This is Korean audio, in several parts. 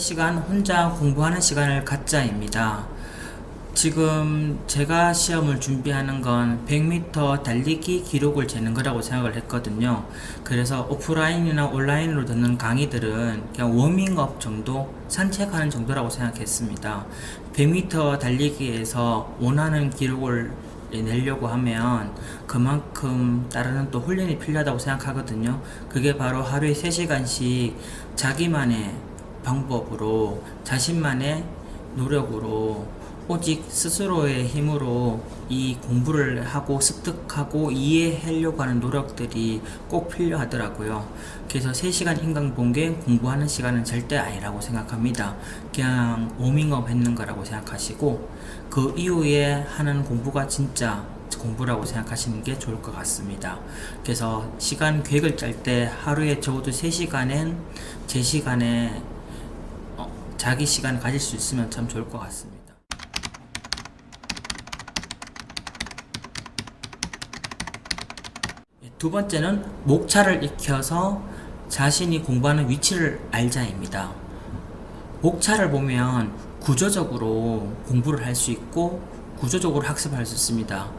시간 혼자 공부하는 시간을 갖자입니다. 지금 제가 시험을 준비하는 건 100m 달리기 기록을 재는 거라고 생각을 했거든요. 그래서 오프라인이나 온라인으로 듣는 강의들은 그냥 워밍업 정도, 산책하는 정도라고 생각했습니다. 100m 달리기에서 원하는 기록을 내려고 하면 그만큼 따르는 또 훈련이 필요하다고 생각하거든요. 그게 바로 하루에 3시간씩 자기만의 방법으로, 자신만의 노력으로, 오직 스스로의 힘으로 이 공부를 하고 습득하고 이해하려고 하는 노력들이 꼭 필요하더라고요. 그래서 3시간 인강 본게 공부하는 시간은 절대 아니라고 생각합니다. 그냥 워밍업 했는 거라고 생각하시고, 그 이후에 하는 공부가 진짜 공부라고 생각하시는 게 좋을 것 같습니다. 그래서 시간 계획을 짤 때 하루에 적어도 3시간은 제 시간에 자기 시간 가질 수 있으면 참 좋을 것 같습니다. 두 번째는 목차를 익혀서 자신이 공부하는 위치를 알자입니다. 목차를 보면 구조적으로 공부를 할 수 있고 구조적으로 학습할 수 있습니다.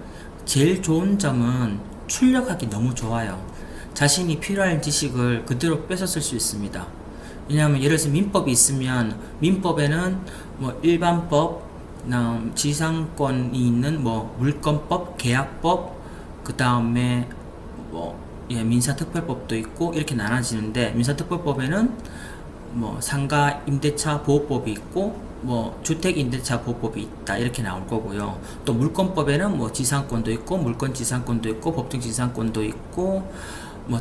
제일 좋은 점은 출력하기 너무 좋아요. 자신이 필요한 지식을 그대로 뺏어 쓸 수 있습니다. 왜냐하면 예를 들어서 민법이 있으면 민법에는 일반법, 지상권이 있는 물권법, 계약법, 그 다음에 민사특별법도 있고 이렇게 나눠지는데, 민사특별법에는 상가 임대차 보호법이 있고 주택 임대차 보호법이 있다 이렇게 나올 거고요. 또 물권법에는 지상권도 있고 물권 지상권도 있고 법정 지상권도 있고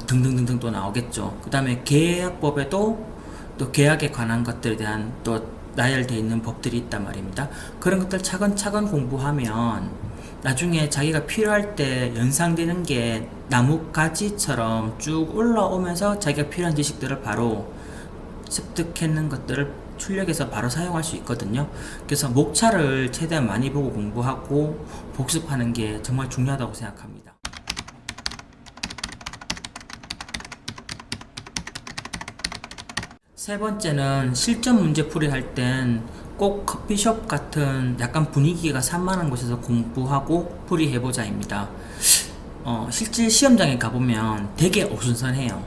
등등등등 또 나오겠죠. 그 다음에 계약법에도 또 계약에 관한 것들에 대한 또 나열되어 있는 법들이 있단 말입니다. 그런 것들 차근차근 공부하면 나중에 자기가 필요할 때 연상되는 게 나뭇가지처럼 쭉 올라오면서 자기가 필요한 지식들을 바로 습득했는 것들을 출력해서 바로 사용할 수 있거든요. 그래서 목차를 최대한 많이 보고 공부하고 복습하는 게 정말 중요하다고 생각합니다. 세 번째는 실전 문제 풀이 할 땐 꼭 커피숍 같은 약간 분위기가 산만한 곳에서 공부하고 풀이해보자입니다. 실제 시험장에 가보면 되게 어수선해요.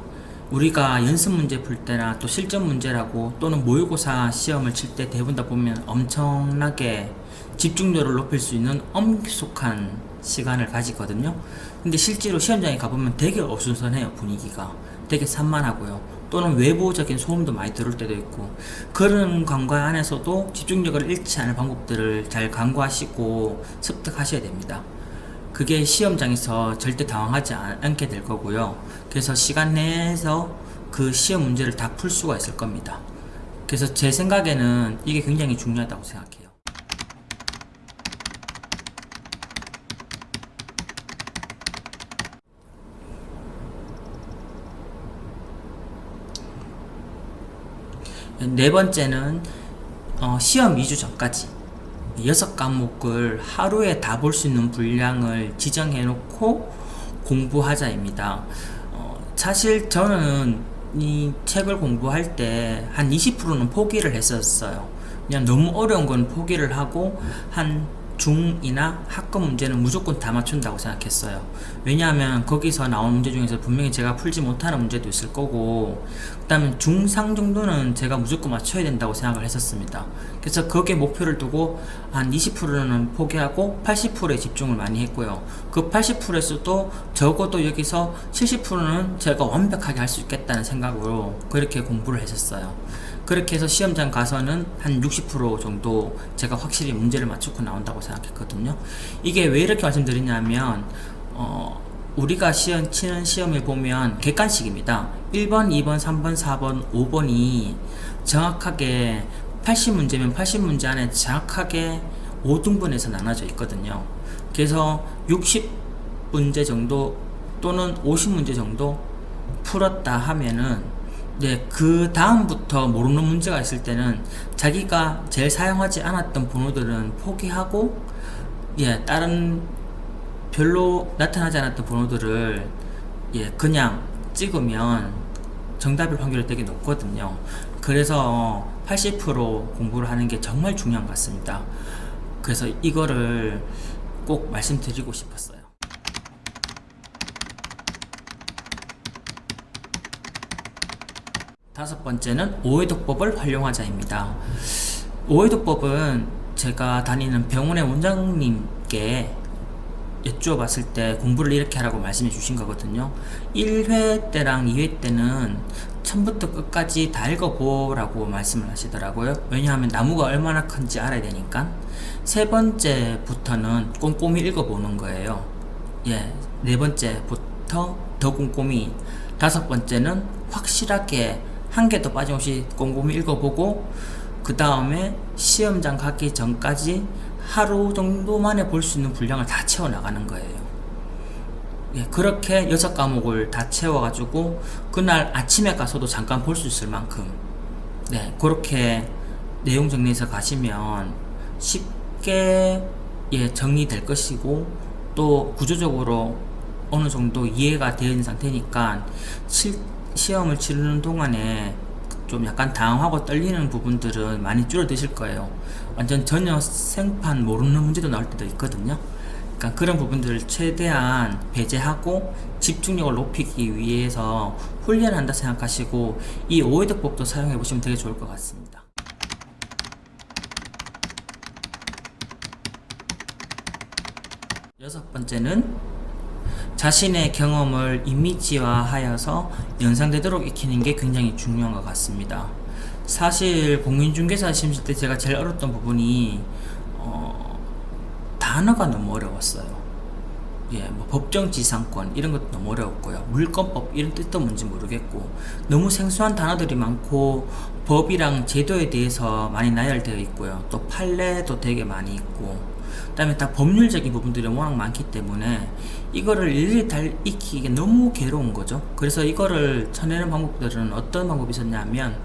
우리가 연습 문제 풀 때나 또 실전 문제라고 또는 모의고사 시험을 칠 때 대부분 다 보면 엄청나게 집중도를 높일 수 있는 엄숙한 시간을 가지거든요. 근데 실제로 시험장에 가보면 되게 어수선해요. 분위기가 되게 산만하고요. 또는 외부적인 소음도 많이 들을 때도 있고, 그런 관과 안에서도 집중력을 잃지 않을 방법들을 잘 간과하시고 습득하셔야 됩니다. 그게 시험장에서 절대 당황하지 않게 될 거고요. 그래서 시간 내에서 그 시험 문제를 다 풀 수가 있을 겁니다. 그래서 제 생각에는 이게 굉장히 중요하다고 생각해요. 네 번째는 시험 2주 전까지 6과목을 하루에 다 볼 수 있는 분량을 지정해 놓고 공부하자입니다. 사실 저는 이 책을 공부할 때 한 20%는 포기를 했었어요. 그냥 너무 어려운 건 포기를 하고 한 중이나 학급 문제는 무조건 다 맞춘다고 생각했어요. 왜냐하면 거기서 나온 문제 중에서 분명히 제가 풀지 못하는 문제도 있을 거고, 그 다음에 중상 정도는 제가 무조건 맞춰야 된다고 생각을 했었습니다. 그래서 거기에 목표를 두고 한 20%는 포기하고 80%에 집중을 많이 했고요. 그 80%에서도 적어도 여기서 70%는 제가 완벽하게 할 수 있겠다는 생각으로 그렇게 공부를 했었어요. 그렇게 해서 시험장 가서는 한 60% 정도 제가 확실히 문제를 맞추고 나온다고 생각했거든요. 이게 왜 이렇게 말씀드리냐면 우리가 치는 시험을 보면 객관식입니다. 1번, 2번, 3번, 4번, 5번이 정확하게 80문제면 80문제 안에 정확하게 5등분해서 나눠져 있거든요. 그래서 60문제 정도 또는 50문제 정도 풀었다 하면은 그 다음부터 모르는 문제가 있을 때는 자기가 제일 사용하지 않았던 번호들은 포기하고 다른 별로 나타나지 않았던 번호들을 그냥 찍으면 정답일 확률이 되게 높거든요. 그래서 80% 공부를 하는 게 정말 중요한 것 같습니다. 그래서 이거를 꼭 말씀드리고 싶었어요. 다섯 번째는 오해도법을 활용하자입니다. 오해도법은 제가 다니는 병원의 원장님께 여쭈어봤을 때 공부를 이렇게 하라고 말씀해 주신 거거든요. 1회 때랑 2회 때는 처음부터 끝까지 다 읽어보라고 말씀을 하시더라고요. 왜냐하면 나무가 얼마나 큰지 알아야 되니까. 세 번째부터는 꼼꼼히 읽어보는 거예요. 예, 네 번째부터 더 꼼꼼히. 다섯 번째는 확실하게 한 개도 빠짐없이 꼼꼼히 읽어보고, 그 다음에 시험장 가기 전까지 하루 정도 만에 볼 수 있는 분량을 다 채워나가는 거예요. 예, 그렇게 6과목을 다 채워가지고 그날 아침에 가서도 잠깐 볼 수 있을 만큼, 네, 그렇게 내용 정리해서 가시면 쉽게 정리될 것이고, 또 구조적으로 어느 정도 이해가 되어 있는 상태니까 시험을 치르는 동안에 좀 약간 당황하고 떨리는 부분들은 많이 줄어드실 거예요. 완전 전혀 생판 모르는 문제도 나올 때도 있거든요. 그러니까 그런 부분들을 최대한 배제하고 집중력을 높이기 위해서 훈련한다 생각하시고 이 오해도법도 사용해 보시면 되게 좋을 것 같습니다. 여섯 번째는 자신의 경험을 이미지화하여서 연상되도록 익히는 게 굉장히 중요한 것 같습니다. 사실 공인중개사 시험 칠 때 제가 제일 어려웠던 부분이 단어가 너무 어려웠어요. 예, 뭐 법정지상권 이런 것도 너무 어려웠고요. 물권법 이런 뜻도 뭔지 모르겠고, 너무 생소한 단어들이 많고 법이랑 제도에 대해서 많이 나열되어 있고요. 또 판례도 되게 많이 있고, 그 다음에 다 법률적인 부분들이 워낙 많기 때문에 이거를 일일이 다 익히기 너무 괴로운 거죠. 그래서 이거를 쳐내는 방법들은 어떤 방법이 있었냐면,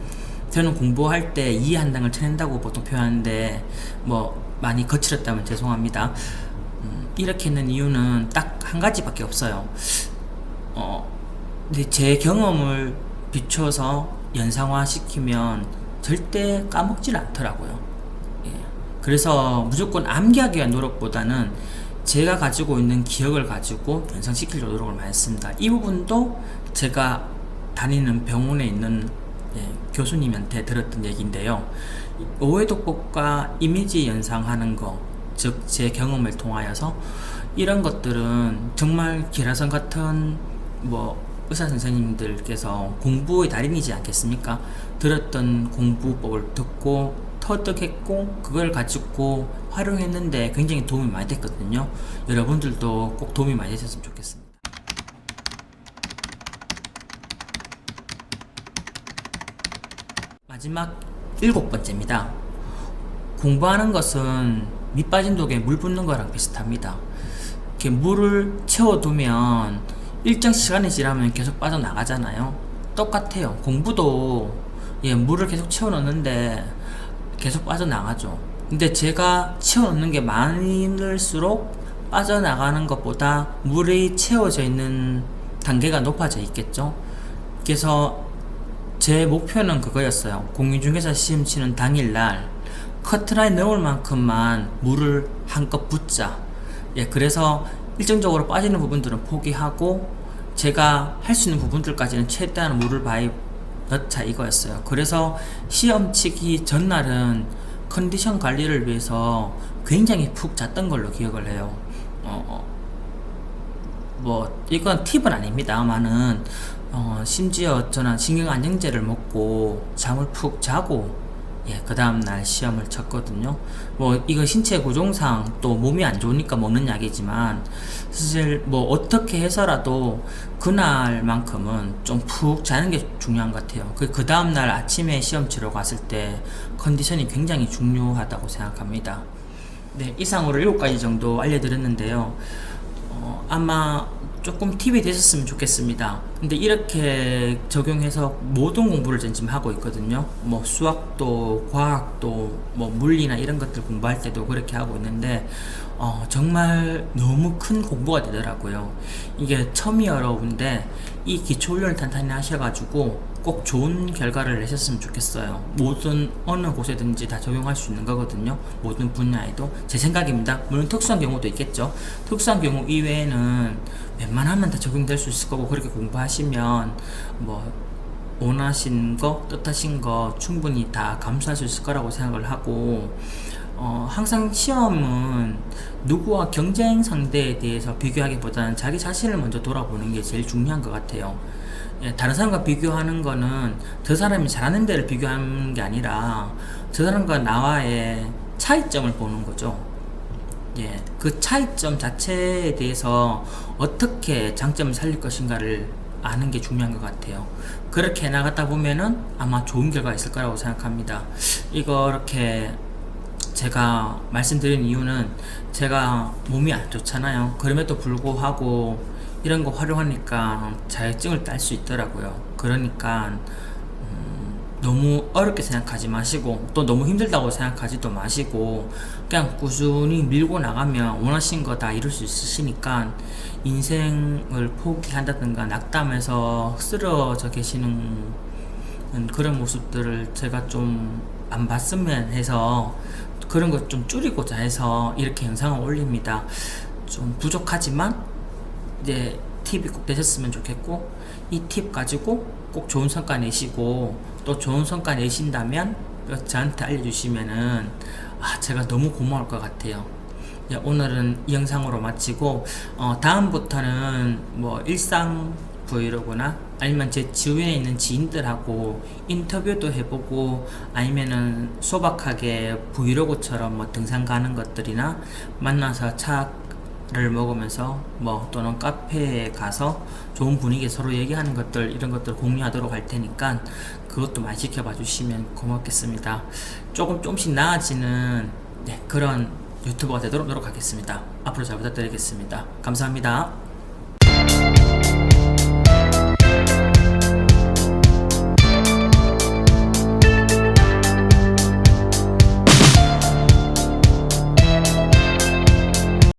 저는 공부할 때 이해 한 단을 쳐낸다고 보통 표현하는데 뭐 많이 거칠었다면 죄송합니다. 이렇게 했는 이유는 딱 한 가지밖에 없어요. 근데 제 경험을 비춰서 연상화 시키면 절대 까먹질 않더라고요. 예. 그래서 무조건 암기하기 위한 노력보다는 제가 가지고 있는 기억을 가지고 연상시키려고 노력을 많이 했습니다. 이 부분도 제가 다니는 병원에 있는 교수님한테 들었던 얘기인데요. 오해도법과 이미지 연상하는 거, 즉 제 경험을 통하여서 이런 것들은 정말 기라성 같은 뭐 의사 선생님들께서 공부의 달인이지 않겠습니까? 들었던 공부법을 듣고 터득했고 그걸 가지고 활용했는데 굉장히 도움이 많이 됐거든요. 여러분들도 꼭 도움이 많이 되셨으면 좋겠습니다. 마지막 일곱 번째입니다. 공부하는 것은 밑 빠진 독에 물 붓는 거랑 비슷합니다. 이렇게 물을 채워두면 일정 시간이 지나면 계속 빠져나가잖아요. 똑같아요. 공부도 물을 계속 채워넣는데 계속 빠져나가죠. 근데 제가 채워넣는 게 많을수록 빠져나가는 것보다 물이 채워져 있는 단계가 높아져 있겠죠. 그래서 제 목표는 그거였어요. 공인중개사 시험 치는 당일날 커트라인 넘을 만큼만 물을 한껏 붓자. 그래서 일정적으로 빠지는 부분들은 포기하고 제가 할 수 있는 부분들까지는 최대한 물을 많이 넣자 이거였어요. 그래서 시험 치기 전날은 컨디션 관리를 위해서 굉장히 푹 잤던 걸로 기억을 해요. 뭐 이건 팁은 아닙니다만은 심지어 저는 신경안정제를 먹고 잠을 푹 자고 그 다음날 시험을 쳤거든요. 뭐 이거 신체 구종상 또 몸이 안 좋으니까 먹는 약이지만 사실 뭐 어떻게 해서라도 그날만큼은 좀 푹 자는 게 중요한 것 같아요. 그 다음날 아침에 시험 치러 갔을 때 컨디션이 굉장히 중요하다고 생각합니다. 네, 이상으로 7가지 정도 알려드렸는데요. 아마 조금 팁이 되셨으면 좋겠습니다. 근데 이렇게 적용해서 모든 공부를 지금 하고 있거든요. 뭐 수학도 과학도 뭐 물리나 이런 것들 공부할 때도 그렇게 하고 있는데 정말 너무 큰 공부가 되더라고요. 이게 처음이 어려운데 이 기초훈련을 탄탄히 하셔가지고 꼭 좋은 결과를 내셨으면 좋겠어요. 모든 어느 곳에든지 다 적용할 수 있는 거거든요. 모든 분야에도. 제 생각입니다. 물론 특수한 경우도 있겠죠. 특수한 경우 이외에는 웬만하면 다 적용될 수 있을 거고, 그렇게 공부하시면 뭐 원하신 거, 뜻하신 거 충분히 다 감수할 수 있을 거라고 생각을 하고, 항상 시험은 누구와 경쟁 상대에 대해서 비교하기보다는 자기 자신을 먼저 돌아보는 게 제일 중요한 것 같아요. 예, 다른 사람과 비교하는 거는 저 사람이 잘하는 데를 비교하는 게 아니라 저 사람과 나와의 차이점을 보는 거죠. 예, 그 차이점 자체에 대해서 어떻게 장점을 살릴 것인가를 아는 게 중요한 것 같아요. 그렇게 나가다 보면은 아마 좋은 결과가 있을 거라고 생각합니다. 이렇게 제가 말씀드린 이유는 제가 몸이 안 좋잖아요. 그럼에도 불구하고 이런 거 활용하니까 자격증을 딸 수 있더라고요. 그러니까 너무 어렵게 생각하지 마시고, 또 너무 힘들다고 생각하지도 마시고, 그냥 꾸준히 밀고 나가면 원하신 거 다 이룰 수 있으시니까, 인생을 포기한다든가 낙담해서 쓰러져 계시는 그런 모습들을 제가 좀 안 봤으면 해서, 그런 것 좀 줄이고자 해서 이렇게 영상을 올립니다. 좀 부족하지만 이제 팁이 꼭 되셨으면 좋겠고, 이 팁 가지고 꼭 좋은 성과 내시고, 또 좋은 성과 내신다면 저한테 알려주시면은 제가 너무 고마울 것 같아요. 예, 오늘은 이 영상으로 마치고, 다음부터는 뭐 일상 브이로그나 아니면 제 주위에 있는 지인들하고 인터뷰도 해보고, 아니면은 소박하게 브이로그처럼 뭐 등산 가는 것들이나 만나서 차를 먹으면서 뭐 또는 카페에 가서 좋은 분위기에 서로 얘기하는 것들, 이런 것들 공유하도록 할 테니까 그것도 많이 지켜봐 주시면 고맙겠습니다. 조금씩 나아지는 그런 유튜버가 되도록 노력하겠습니다. 앞으로 잘 부탁드리겠습니다. 감사합니다.